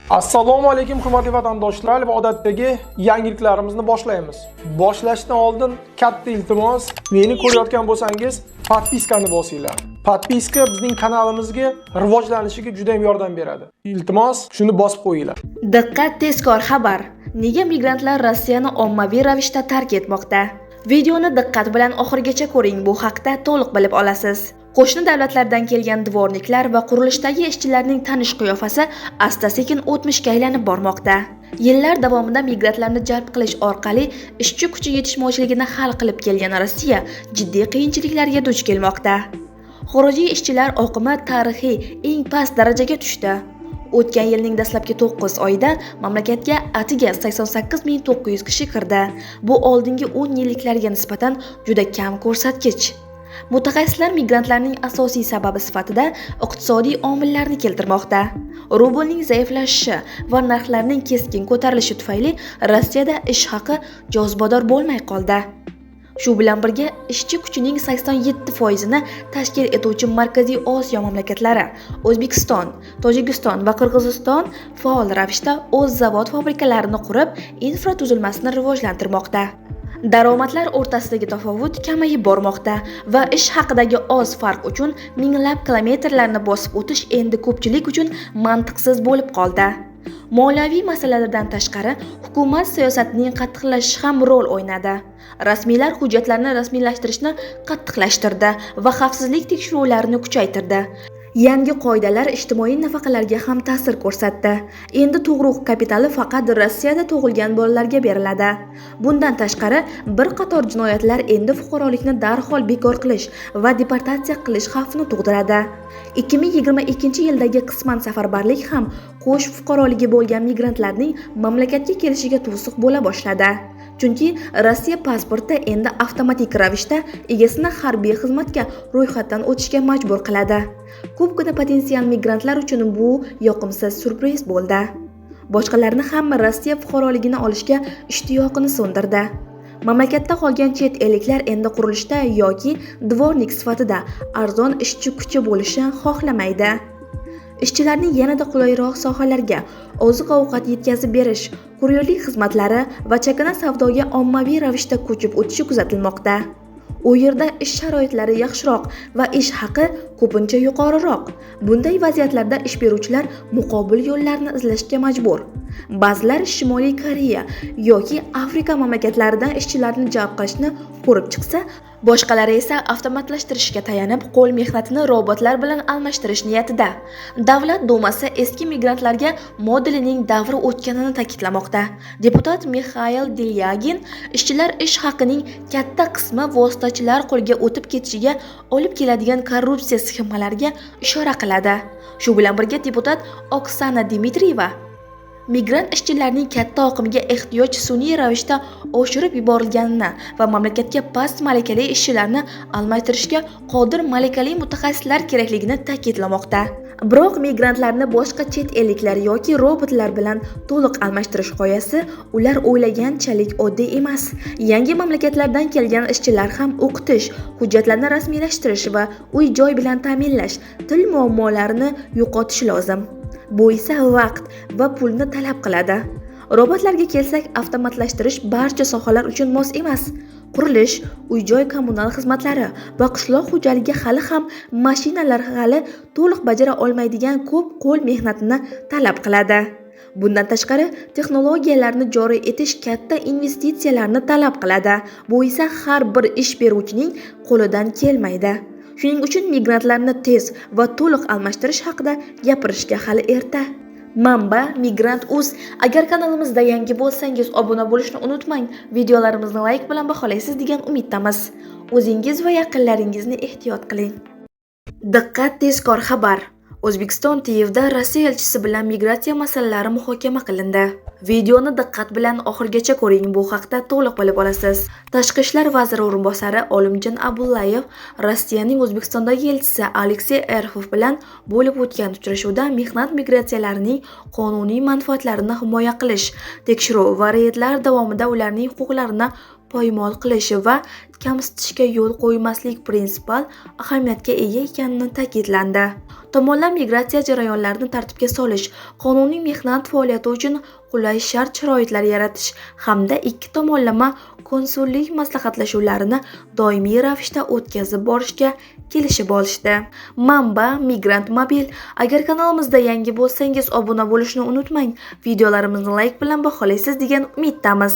Assalomu alaykum hurmatli vatandoshlar va odatdagi yangiliklarimizni boshlaymiz. Boshlashdan oldin katta iltimos, meni ko'rayotgan bo'lsangiz, podpiskani bosinglar. Podpiska bizning kanalimizga rivojlanishiga juda ham yordam beradi. Iltimos, shuni bosib qo'yinglar. Diqqat, tezkor xabar. Nega migrantlar Rossiyani ommaviy ravishda tark etmoqda? Videoni diqqat bilan oxirigacha ko'ring, bu haqda to'liq bilib olasiz. Qo'shni davlatlardan kelgan dvorniklar va qurilishdagi ishchilarning tanish qiyofasi asta-sekin o'tmishga aylanib bormoqda. Yillar davomida migrantlarni jalb qilish orqali ishchi kuchi yetishmovchiligini hal qilib kelgan Rossiya jiddiy qiyinchiliklarga duch kelmoqda. Xorijiy ishchilar oqimi tarixiy eng past darajaga tushdi. O'tgan yilning dastlabki 9 oyida mamlakatga atiga 88.900 kishi kirdi. Bu oldingi 10 yilliklarga nisbatan juda kam ko'rsatkich. Mutaxassislar migrantlarning asosiy sababi sifatida iqtisodiy omillarni keltirmoqda. Rublning zaiflashishi va narxlarning keskin ko'tarilishi tufayli Rossiyada ish haqi jozibador bo'lmay qoldi. Shu bilan birga ishchi kuchining 87%ni tashkil etuvchi Markaziy Osiyo mamlakatlari O'zbekiston, Tojikiston va Qirg'iziston faol ravishda o'z zavod-fabrikalarini qurib, infratuzilmasini rivojlantirmoqda. Daromadlar o'rtasidagi tafovut kamayib bormoqda va ish haqidagi oz farq uchun minglab kilometrlarni bosib o'tish endi ko'pchilik uchun mantiqsiz bo'lib qoldi. Moliyaviy masalalardan tashqari, hukumat siyosatining qattiqlashishi ham rol o'ynadi. Rasmiylar hujjatlarni rasmiylashtirishni qattiqlashtirdi va xavfsizlik tekshiruvlarini kuchaytirdi. Yangi qoidalar ijtimoiy nafaqalarga ham ta'sir ko'rsatdi. Endi tug'ruq kapitali faqat Rossiyada tug'ilgan bolalarga beriladi. Bundan tashqari, bir qator jinoyatlar endi fuqarolikni darhol bekor qilish va deportatsiya qilish xavfini tug'diradi. 2022-yildagi qisman safarbarlik ham qo'sh fuqaroligi bo'lgan migrantlarning mamlakatga kelishiga to'siq bo'la boshladi. Chunki Rossiya pasporti endi avtomatik ravishda egasini harbiy xizmatga ro'yxatdan o'tishga majbur qiladi. Ko'pgina potensial migrantlar uchun bu yoqimsiz surpriz bo'ldi. Boshqalarni hamma Rossiya fuqaroligini olishga ishtiyoqini so'ndirdi. Mamlakatda qolgan chet elliklar endi qurilishda yoki dvornik sifatida arzon ishchi kuchi bo'lishni xohlamaydi. Ishchilarning yanada qulayroq sohalarga oziq-ovqat yetkazib berish, kuryerlik xizmatlari va chakana savdoga ommaviy ravishda ko'chib o'tishi kuzatilmoqda. U yerda ish sharoitlari yaxshiroq va ish haqi ko'pincha yuqoriroq. Bunday vaziyatlarda ish beruvchilar muqobil yo'llarni izlashga majbur. Ba'zilar Shimoliy Koreya yoki Afrika mamlakatlaridan ishchilarni jalb qilishni ko'rib chiqsa, boshqalari esa avtomatlashtirishga tayanib, qo'l mehnatini robotlar bilan almashtirish niyatida. Davlat dumasi eski migrantlarga modelining davri o'tganini ta'kidlamoqda. Deputat Mixail Delyagin ishchilar ish haqining katta qismi vositachilar qo'liga o'tib ketishiga olib keladigan korrupsiya sxemalariga ishora qiladi. Shu bilan birga deputat Oksana Dmitriyeva migrant ishchilarning katta oqimiga ehtiyoj sun'iy ravishda oshirib yuborilganini va mamlakatga past malakali ishchilarni almashtirishga qodir malakali mutaxassislar kerakligini ta'kidlamoqda. Biroq migrantlarni boshqa chet elliklar yoki robotlar bilan to'liq almashtirish g'oyasi ular o'ylaganchalik oddiy emas. Yangi mamlakatlardan kelgan ishchilar ham o'qitish, hujjatlarni rasmiylashtirish va uy-joy bilan ta'minlash, til muammolarini yo'qotishi lozim. Bu esa vaqt va pulni talab qiladi. Robotlarga kelsak, avtomatlashtirish barcha sohalar uchun mos emas. Qurilish, uy-joy kommunal xizmatlari va qishloq xo'jaligi hali ham mashinalar hali to'liq bajara olmaydigan ko'p qo'l mehnatini talab qiladi. Bundan tashqari, texnologiyalarni joriy etish katta investitsiyalarni talab qiladi. Bu esa har bir ish beruvchining qo'lidan kelmaydi. Shuning uchun migrantlarni tez va to'liq almashtirish haqida gapirishga hali erta. Manba Migrant.uz. Agar kanalimizda yangi bo'lsangiz, obuna bo'lishni unutmang. Videolarimizni like bilan baholaysiz degan umiddamiz. O'zingiz va yaqinlaringizni ehtiyot qiling. Diqqat, tezkor xabar. O'zbekiston TIVda Rossiya elchisi bilan migratsiya masalalari muhokama qilindi. Videoni diqqat bilan oxirigacha ko'ring, bu haqda to'liq bilib olasiz. Tashqi ishlar vaziri o'rinbosari Olimjon Abullayev Rossiyaning O'zbekistondagi elchisi Aleksey Erxov bilan bo'lib o'tgan uchrashuvda mehnat migratsiyalarining qonuniy manfaatlarini himoya qilish, tekshiruv va reydlar davomida ularning huquqlarini poymol qilish va kamsitishga yo'l qo'ymaslik prinsipial ahamiyatga ega ekanini ta'kidlandi. Tomonlar migratsiya jarayonlarini tartibga solish, qonuniy mehnat faoliyati uchun qulay shart-sharoitlar yaratish hamda ikki tomonlama konsullik maslahatlashuvlarini doimiy ravishda o'tkazib borishga kelishib olishdi. Manba Migrant Mobil. Agar kanalimizda yangi bo'lsangiz, obuna bo'lishni unutmang. Videolarimizni like bilan baholaysiz degan umiddamiz.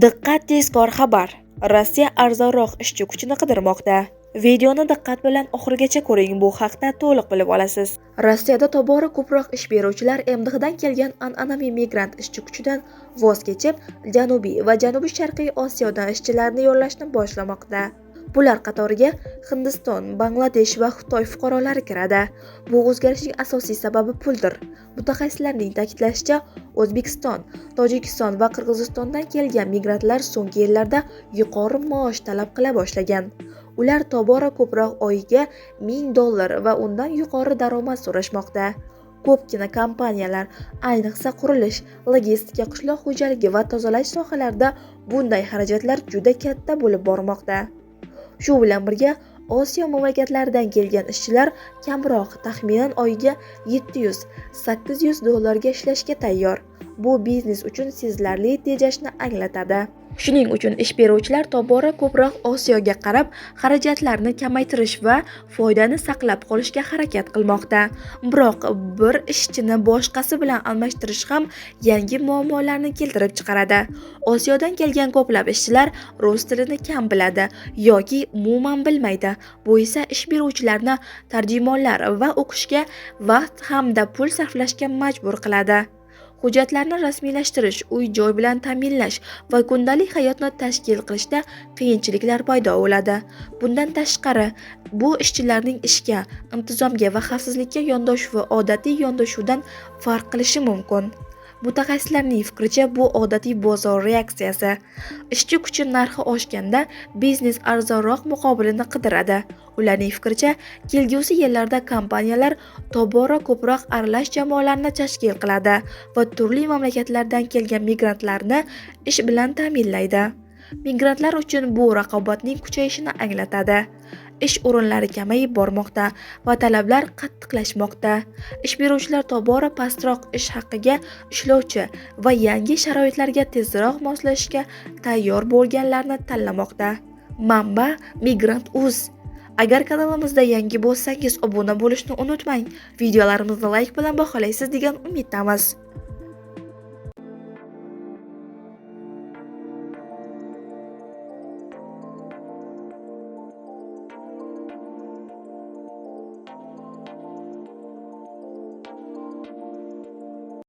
Diqqat, tezkor xabar. Rossiya arzonroq ishchi kuchini qidirmoqda. Videoni diqqat bilan oxirigacha ko'ring, bu haqda to'liq bilib olasiz. Rossiyada tobora ko'proq ish beruvchilar MDHdan kelgan an'anaviy migrant ishchi kuchidan voz kechib, Janubiy va Janubi-sharqiy Osiyodan ishchilarni yollashni boshlamoqda. Bular qatoriga Hindiston, Bangladesh va Xitoy fuqarolari kiradi. Bu o'zgarishning asosiy sababi puldir. Mutaxassislarning ta'kidlashicha, O'zbekiston, Tojikiston va Qirg'izistondan kelgan migrantlar so'nggi yillarda yuqori maosh talab qila boshlagan. Ular tobora ko'proq oyiga $1000 va undan yuqori daromad so'rashmoqda. Ko'pgina kompaniyalar, ayniqsa qurilish, logistika, qishloq xo'jaligi va tozalash sohalarida bunday xarajatlar juda katta bo'lib bormoqda. Shu bilan birga Osiyo mamlakatlaridan kelgan ishchilar kamroq, taxminan oyiga $700-800 ga ishlashga tayyor. Bu biznes uchun sezilarli tejashni anglatadi. Shuning uchun ish beruvchilar tobora ko'proq Osiyoga qarab, xarajatlarni kamaytirish va foydani saqlab qolishga harakat qilmoqda. Biroq bir ishchini boshqasi bilan almashtirish ham yangi muammolarni keltirib chiqaradi. Osiyodan kelgan ko'plab ishchilar rus tilini kam biladi yoki umuman bilmaydi. Bu esa ish beruvchilarni tarjimonlar va o'qishga vaqt hamda pul sarflashga majbur qiladi. Hujjatlarni rasmiylashtirish, uy-joy bilan ta'minlash va kundalik hayotni tashkil qilishda qiyinchiliklar paydo bo'ladi. Bundan tashqari, bu ishchilarning ishga, intizomga va xavfsizlikka yondoshuvi odatiy yondashuvdan farq qilishi mumkin. Mutaxassislarning fikricha, bu odatiy bozor reaksiyasi. Ishchi kuchi narxi oshganda biznes arzonroq muqobilini qidiradi. Ularning fikricha, kelgusi yillarda kompaniyalar tobora ko'proq aralash jamoalarni tashkil qiladi va turli mamlakatlardan kelgan migrantlarni ish bilan ta'minlaydi. Migrantlar uchun bu raqobatning kuchayishini anglatadi. Ish o'rinlari kamayib bormoqda va talablar qattiqlashmoqda. Ish beruvchilar tobora pastroq ish haqiga ishlovchi va yangi sharoitlarga tezroq moslashishga tayyor bo'lganlarni tanlamoqda. Manba Migrant.uz. Agar kanalimizda yangi bo'lsangiz, obuna bo'lishni unutmang. Videolarimizni like bilan baholaysiz degan umiddamiz.